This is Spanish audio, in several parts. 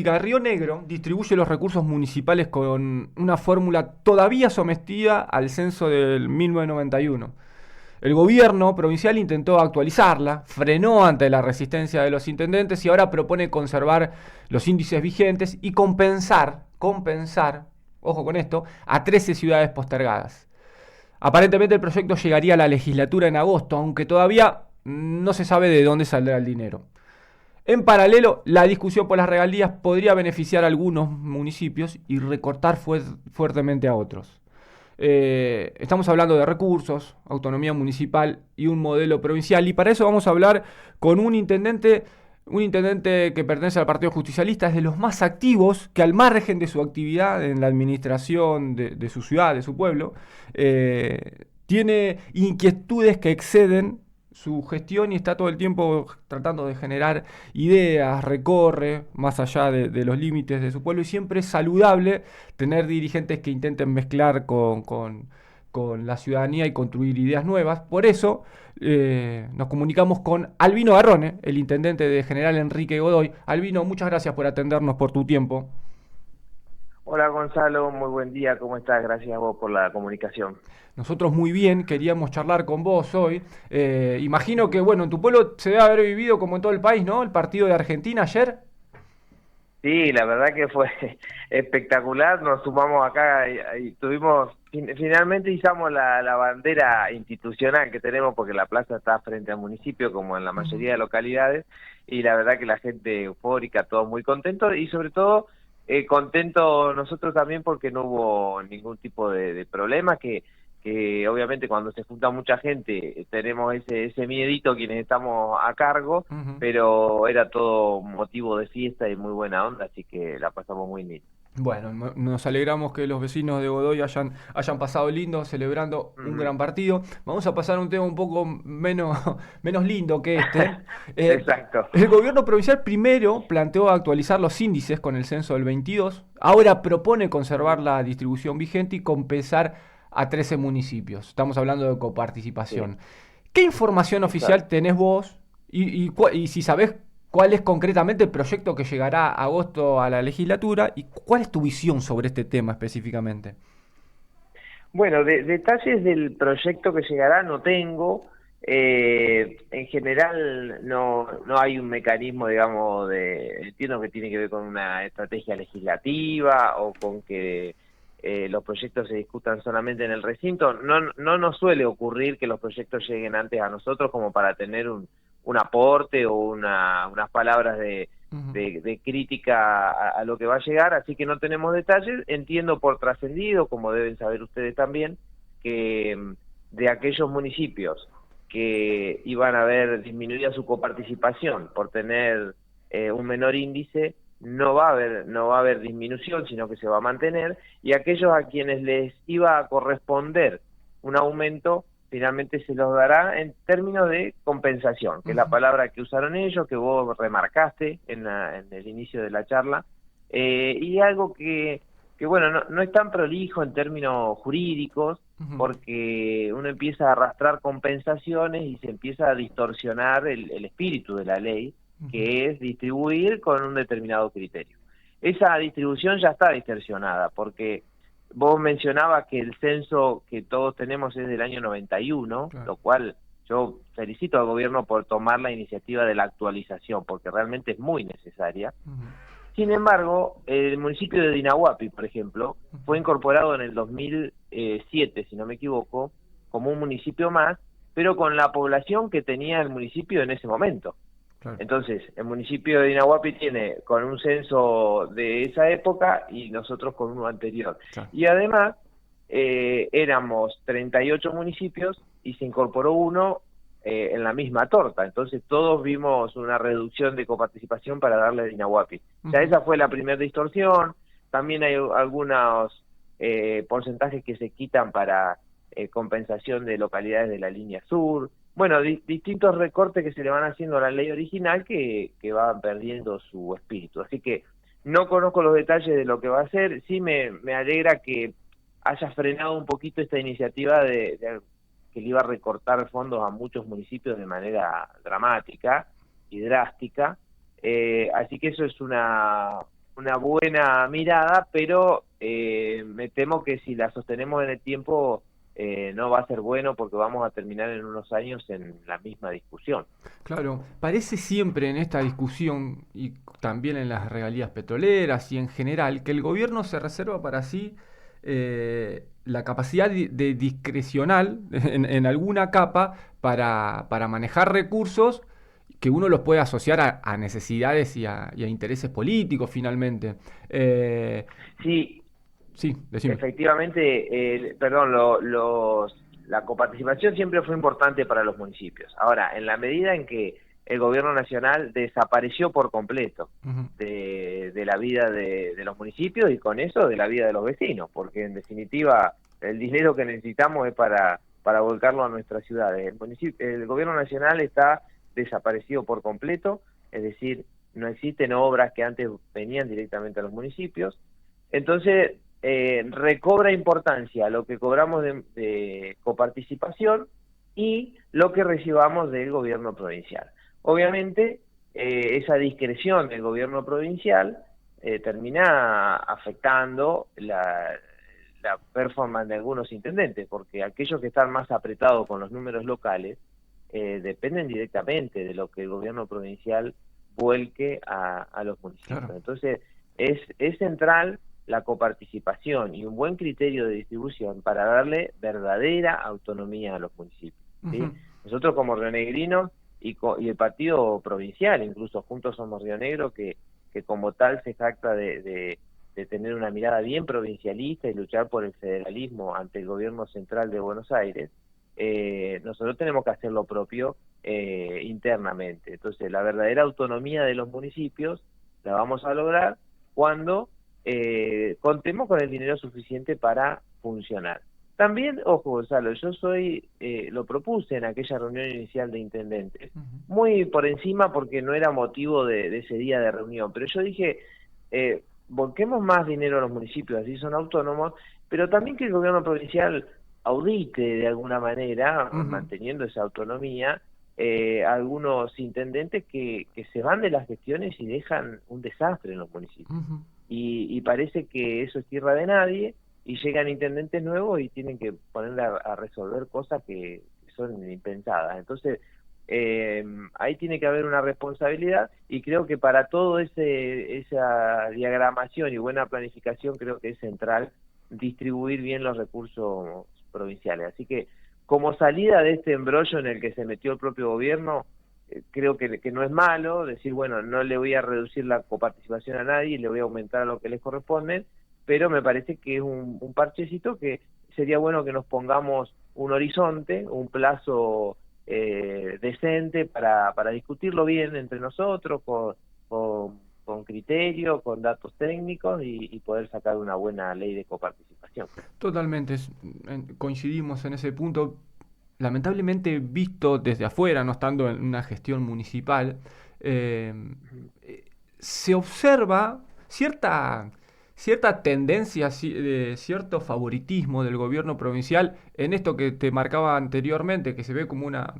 Río Negro distribuye los recursos municipales con una fórmula todavía sometida al censo del 1991. El gobierno provincial intentó actualizarla, frenó ante la resistencia de los intendentes y ahora propone conservar los índices vigentes y compensar, ojo con esto, a 13 ciudades postergadas. Aparentemente el proyecto llegaría a la legislatura en agosto, aunque todavía no se sabe de dónde saldrá el dinero. En paralelo, la discusión por las regalías podría beneficiar a algunos municipios y recortar fuertemente a otros. Estamos hablando de recursos, autonomía municipal y un modelo provincial. Y para eso vamos a hablar con un intendente que pertenece al Partido Justicialista, es de los más activos, que al margen de su actividad en la administración de su ciudad, de su pueblo, tiene inquietudes que exceden su gestión y está todo el tiempo tratando de generar ideas, recorre más allá de los límites de su pueblo y siempre es saludable tener dirigentes que intenten mezclar con la ciudadanía y construir ideas nuevas. Por eso nos comunicamos con Albino Garrone, el intendente de General Enrique Godoy. Albino, muchas gracias por atendernos, por tu tiempo. Hola Gonzalo, muy buen día, ¿cómo estás? Gracias a vos por la comunicación. Nosotros muy bien, queríamos charlar con vos hoy. Imagino que, bueno, en tu pueblo se debe haber vivido, como en todo el país, ¿no? El partido de Argentina ayer. Sí, la verdad que fue espectacular, nos sumamos acá y tuvimos, finalmente izamos la bandera institucional que tenemos porque la plaza está frente al municipio como en la Ujú. mayoría de localidades y la verdad que la gente eufórica, todos muy contentos y sobre todo contentos nosotros también porque no hubo ningún tipo de problema que obviamente cuando se junta mucha gente tenemos ese miedito quienes estamos a cargo, Ujú. pero era todo motivo de fiesta y muy buena onda, así que la pasamos muy bien. Bueno, nos alegramos que los vecinos de Godoy hayan pasado lindo celebrando un Ujú. gran partido. Vamos a pasar a un tema un poco menos, menos lindo que este. Eh, Exacto. el gobierno provincial primero planteó actualizar los índices con el censo del 22. Ahora propone conservar Ujú. la distribución vigente y compensar a 13 municipios. Estamos hablando de Sí, coparticipación. ¿Qué información oficial exacto. tenés vos? Y si sabés cuál es concretamente el proyecto que llegará a agosto a la legislatura y cuál es tu visión sobre este tema específicamente. Bueno, detalles del proyecto que llegará no tengo. En general no hay un mecanismo, digamos, entiendo que tiene que ver con una estrategia legislativa o con que los proyectos se discutan solamente en el recinto. No nos suele ocurrir que los proyectos lleguen antes a nosotros como para tener un aporte o unas palabras Ujú. de crítica a lo que va a llegar, así que no tenemos detalles. Entiendo por trascendido, como deben saber ustedes también, que de aquellos municipios que iban a ver disminuida su coparticipación por tener un menor índice, no va a haber disminución, sino que se va a mantener, y aquellos a quienes les iba a corresponder un aumento, finalmente se los dará en términos de compensación, que es la Ujú. palabra que usaron ellos, que vos remarcaste en el inicio de la charla, y algo que bueno, no es tan prolijo en términos jurídicos, Ujú. porque uno empieza a arrastrar compensaciones y se empieza a distorsionar el espíritu de la ley, Ujú. que es distribuir con un determinado criterio. Esa distribución ya está distorsionada, porque vos mencionabas que el censo que todos tenemos es del año 91, Claro. lo cual yo felicito al gobierno por tomar la iniciativa de la actualización, porque realmente es muy necesaria. Ujú. Sin embargo, el municipio de Dinahuapi, por ejemplo, Ujú. fue incorporado en el 2007, si no me equivoco, como un municipio más, pero con la población que tenía el municipio en ese momento. Claro. Entonces, el municipio de Dinahuapi tiene con un censo de esa época y nosotros con uno anterior. Claro. Y además, éramos 38 municipios y se incorporó uno en la misma torta. Entonces, todos vimos una reducción de coparticipación para darle a Dinahuapi. O sea, Ujú. esa fue la primera distorsión. También hay algunos porcentajes que se quitan para compensación de localidades de la línea sur. Bueno, distintos recortes que se le van haciendo a la ley original que van perdiendo su espíritu. Así que no conozco los detalles de lo que va a hacer. Sí me alegra que haya frenado un poquito esta iniciativa que le iba a recortar fondos a muchos municipios de manera dramática y drástica. Así que eso es una buena mirada, pero me temo que si la sostenemos en el tiempo no va a ser bueno, porque vamos a terminar en unos años en la misma discusión. Claro, parece siempre en esta discusión y también en las regalías petroleras y en general que el gobierno se reserva para sí la capacidad de discrecional en alguna capa para manejar recursos que uno los puede asociar a necesidades y a intereses políticos finalmente. Eh, Sí, sí, decime. efectivamente, perdón, la coparticipación siempre fue importante para los municipios. Ahora, en la medida en que el gobierno nacional desapareció por completo Ujú. de la vida de los municipios y con eso de la vida de los vecinos, porque en definitiva el dinero que necesitamos es para volcarlo a nuestras ciudades. El gobierno nacional está desaparecido por completo, es decir, no existen obras que antes venían directamente a los municipios. Entonces, recobra importancia lo que cobramos de coparticipación y lo que recibamos del gobierno provincial. Obviamente, esa discreción del gobierno provincial termina afectando la performance de algunos intendentes, porque aquellos que están más apretados con los números locales dependen directamente de lo que el gobierno provincial vuelque a los municipios. Claro. Entonces, es central la coparticipación y un buen criterio de distribución para darle verdadera autonomía a los municipios, ¿sí? Ujú. Nosotros como rionegrinos y el partido provincial, incluso Juntos Somos Río Negro, que como tal se jacta de tener una mirada bien provincialista y luchar por el federalismo ante el gobierno central de Buenos Aires, nosotros tenemos que hacer lo propio internamente. Entonces, la verdadera autonomía de los municipios la vamos a lograr cuando contemos con el dinero suficiente para funcionar. También, ojo Gonzalo, yo lo propuse en aquella reunión inicial de intendentes, Ujú. muy por encima porque no era motivo de ese día de reunión, pero yo dije, volquemos más dinero a los municipios, así son autónomos, pero también que el gobierno provincial audite de alguna manera, Ujú. manteniendo esa autonomía, algunos intendentes que se van de las gestiones y dejan un desastre en los municipios. Ujú. Y parece que eso es tierra de nadie y llegan intendentes nuevos y tienen que ponerle a resolver cosas que son impensadas. Entonces, ahí tiene que haber una responsabilidad y creo que para todo esa diagramación y buena planificación creo que es central distribuir bien los recursos provinciales. Así que como salida de este embrollo en el que se metió el propio gobierno, creo que no es malo decir, bueno, no le voy a reducir la coparticipación a nadie, le voy a aumentar a lo que les corresponde, pero me parece que es un parchecito que sería bueno que nos pongamos un horizonte, un plazo decente para discutirlo bien entre nosotros, con criterio, con datos técnicos y poder sacar una buena ley de coparticipación. Totalmente, coincidimos en ese punto. Lamentablemente, visto desde afuera, no estando en una gestión municipal, eh, se observa cierta tendencia, cierto favoritismo del gobierno provincial en esto que te marcaba anteriormente, que se ve como una,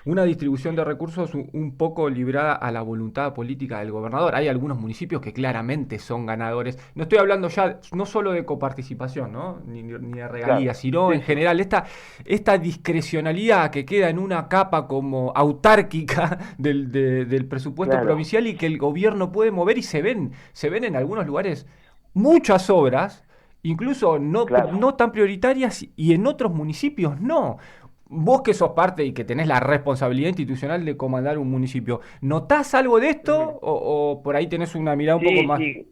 una distribución de recursos un poco librada a la voluntad política del gobernador. Hay algunos municipios que claramente son ganadores. No estoy hablando ya no solo de coparticipación, ¿no? Ni de Claro, regalías, sino sí, en sí, general esta discrecionalidad que queda en una capa como autárquica del presupuesto claro, provincial y que el gobierno puede mover y se ven en algunos lugares muchas obras, incluso claro. no tan prioritarias y en otros municipios no. Vos que sos parte y que tenés la responsabilidad institucional de comandar un municipio, ¿notás algo de esto Ujú. o por ahí tenés una mirada un poco Sí, más... sí,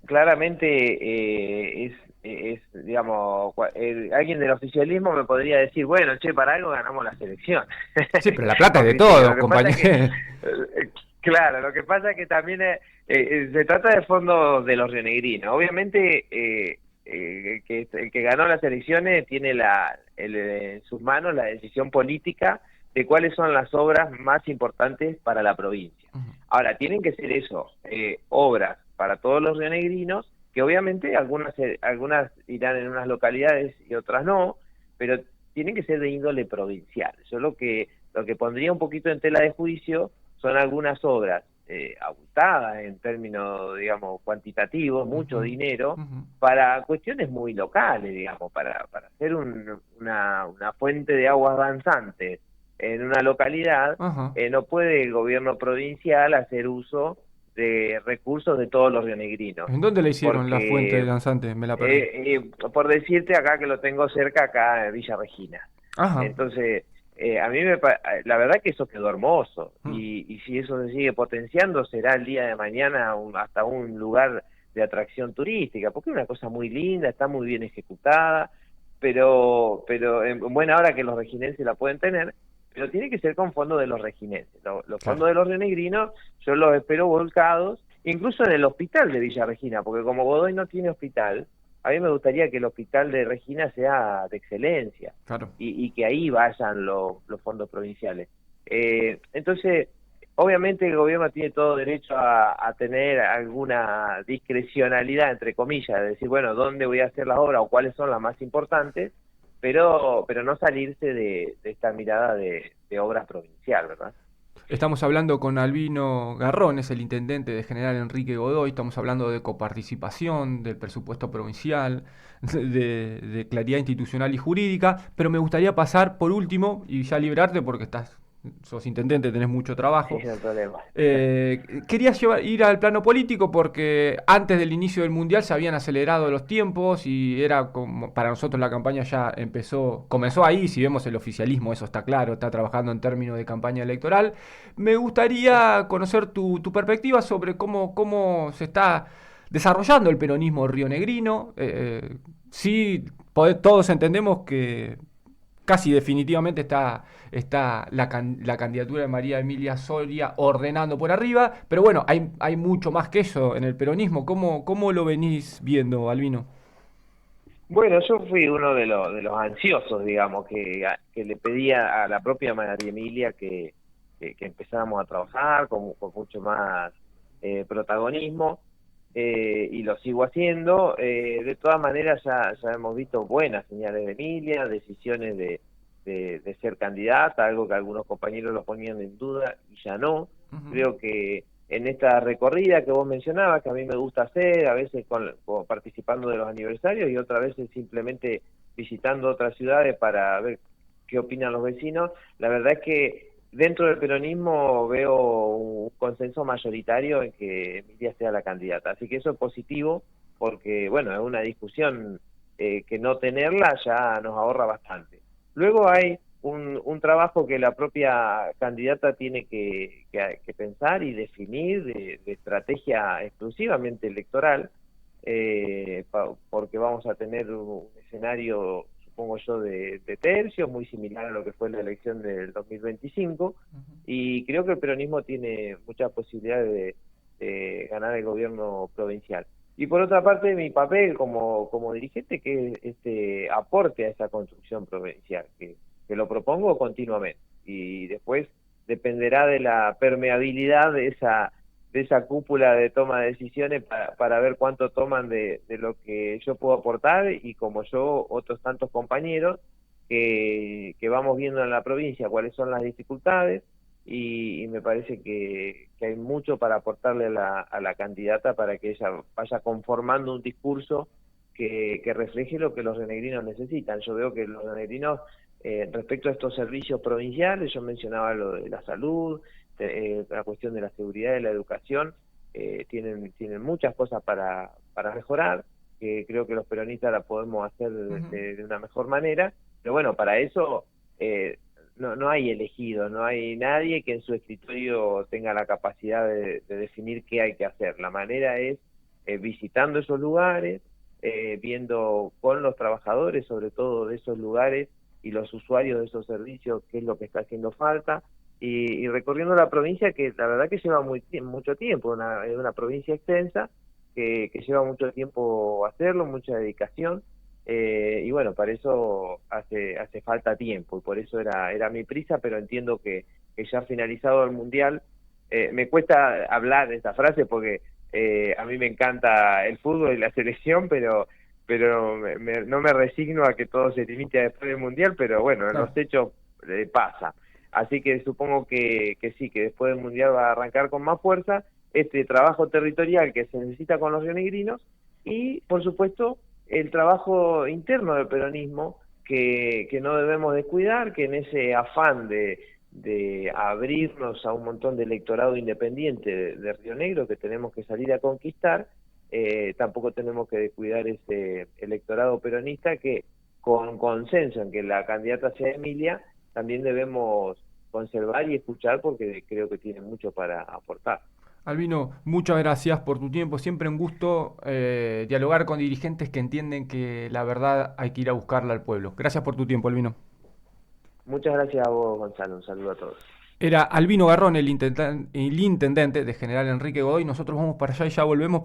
claramente digamos, alguien del oficialismo me podría decir, bueno, che, para algo ganamos la selección. Sí, pero la plata es de Porque sí, lo todos, que pasa es que, compañero. claro, lo que pasa es que también se trata de fondos de los rionegrinos. Obviamente, el que ganó las elecciones tiene en sus manos la decisión política de cuáles son las obras más importantes para la provincia. Ahora, tienen que ser eso, obras para todos los rionegrinos, que obviamente algunas irán en unas localidades y otras no, pero tienen que ser de índole provincial. Yo lo que pondría un poquito en tela de juicio son algunas obras abultada en términos, digamos, cuantitativos, mucho dinero, Ujú. para cuestiones muy locales, digamos, para hacer una fuente de aguas danzantes en una localidad. Ajá. No puede el gobierno provincial hacer uso de recursos de todos los rionegrinos, ¿En dónde le hicieron la fuente de porque, danzante? Me la perdí. por decirte acá que lo tengo cerca, acá en Villa Regina. Ajá. Entonces, a mí la verdad que eso quedó hermoso, Mm. y si eso se sigue potenciando, será el día de mañana hasta un lugar de atracción turística, porque es una cosa muy linda, está muy bien ejecutada, pero en buena hora que los reginenses la pueden tener, pero tiene que ser con fondos de los reginenses. Los Claro. fondos de los renegrinos yo los espero volcados, incluso en el hospital de Villa Regina, porque como Godoy no tiene hospital, a mí me gustaría que el hospital de Regina sea de excelencia Claro. y que ahí vayan los fondos provinciales. Entonces, obviamente el gobierno tiene todo derecho a tener alguna discrecionalidad, entre comillas, de decir, bueno, ¿dónde voy a hacer las obras o cuáles son las más importantes? Pero no salirse de esta mirada de obra provincial, ¿verdad? Estamos hablando con Albino Garrón, es el intendente de General Enrique Godoy. Estamos hablando de coparticipación, del presupuesto provincial, de claridad institucional y jurídica. Pero me gustaría pasar por último y ya librarte porque sos intendente, tenés mucho Sí, trabajo. no hay problema. Quería ir al plano político porque antes del inicio del Mundial se habían acelerado los tiempos y era como, para nosotros la campaña ya comenzó ahí, si vemos el oficialismo, eso está claro, está trabajando en términos de campaña electoral. Me gustaría conocer tu perspectiva sobre cómo se está desarrollando el peronismo rionegrino. Sí, todos entendemos que casi definitivamente está la candidatura de María Emilia Soria ordenando por arriba, pero bueno, hay mucho más que eso en el peronismo. ¿Cómo lo venís viendo, Albino? Bueno, yo fui uno de los ansiosos, digamos, que le pedía a la propia María Emilia que empezáramos a trabajar con mucho más protagonismo, y lo sigo haciendo. De todas maneras, ya hemos visto buenas señales de Emilia, decisiones de ser candidata, algo que algunos compañeros lo ponían en duda y ya no. Ujú. Creo que en esta recorrida que vos mencionabas, que a mí me gusta hacer, a veces participando de los aniversarios y otras veces simplemente visitando otras ciudades para ver qué opinan los vecinos, la verdad es que dentro del peronismo veo un consenso mayoritario en que Emilia sea la candidata. Así que eso es positivo porque, bueno, es una discusión que no tenerla ya nos ahorra bastante. Luego hay un trabajo que la propia candidata tiene que pensar y definir de estrategia exclusivamente electoral, porque vamos a tener un escenario, supongo yo, de tercios, muy similar a lo que fue la elección del 2025, y creo que el peronismo tiene muchas posibilidades de ganar el gobierno provincial. Y por otra parte, mi papel como dirigente, que es este aporte a esa construcción provincial, que lo propongo continuamente. Y después dependerá de la permeabilidad de esa cúpula de toma de decisiones para ver cuánto toman de lo que yo puedo aportar y como yo, otros tantos compañeros, que vamos viendo en la provincia cuáles son las dificultades, y me parece que hay mucho para aportarle a la candidata para que ella vaya conformando un discurso que refleje lo que los renegrinos necesitan. Yo veo que los renegrinos, respecto a estos servicios provinciales, yo mencionaba lo de la salud, la cuestión de la seguridad y la educación, tienen muchas cosas para mejorar, que creo que los peronistas la podemos hacer Ujú. de una mejor manera, pero bueno, para eso no hay elegido, no hay nadie que en su escritorio tenga la capacidad de definir qué hay que hacer. La manera es visitando esos lugares, viendo con los trabajadores, sobre todo de esos lugares, y los usuarios de esos servicios, qué es lo que está haciendo falta, y recorriendo la provincia, que la verdad que lleva mucho tiempo, es una provincia extensa, que lleva mucho tiempo hacerlo, mucha dedicación, y bueno, para eso hace falta tiempo, y por eso era mi prisa, pero entiendo que ya finalizado el Mundial, me cuesta hablar de esta frase porque a mí me encanta el fútbol y la selección, pero no me resigno a que todo se limite después del Mundial, pero bueno, en los Claro. hechos pasa. Así que supongo que sí, que después del Mundial va a arrancar con más fuerza este trabajo territorial que se necesita con los rionegrinos y, por supuesto, el trabajo interno del peronismo que no debemos descuidar, que en ese afán de abrirnos a un montón de electorado independiente de Río Negro que tenemos que salir a conquistar, tampoco tenemos que descuidar ese electorado peronista que, con consenso en que la candidata sea Emilia, también debemos conservar y escuchar porque creo que tiene mucho para aportar. Albino, muchas gracias por tu tiempo. Siempre un gusto dialogar con dirigentes que entienden que la verdad hay que ir a buscarla al pueblo. Gracias por tu tiempo, Albino. Muchas gracias a vos, Gonzalo. Un saludo a todos. Era Albino Garrón, el intendente de General Enrique Godoy. Nosotros vamos para allá y ya volvemos.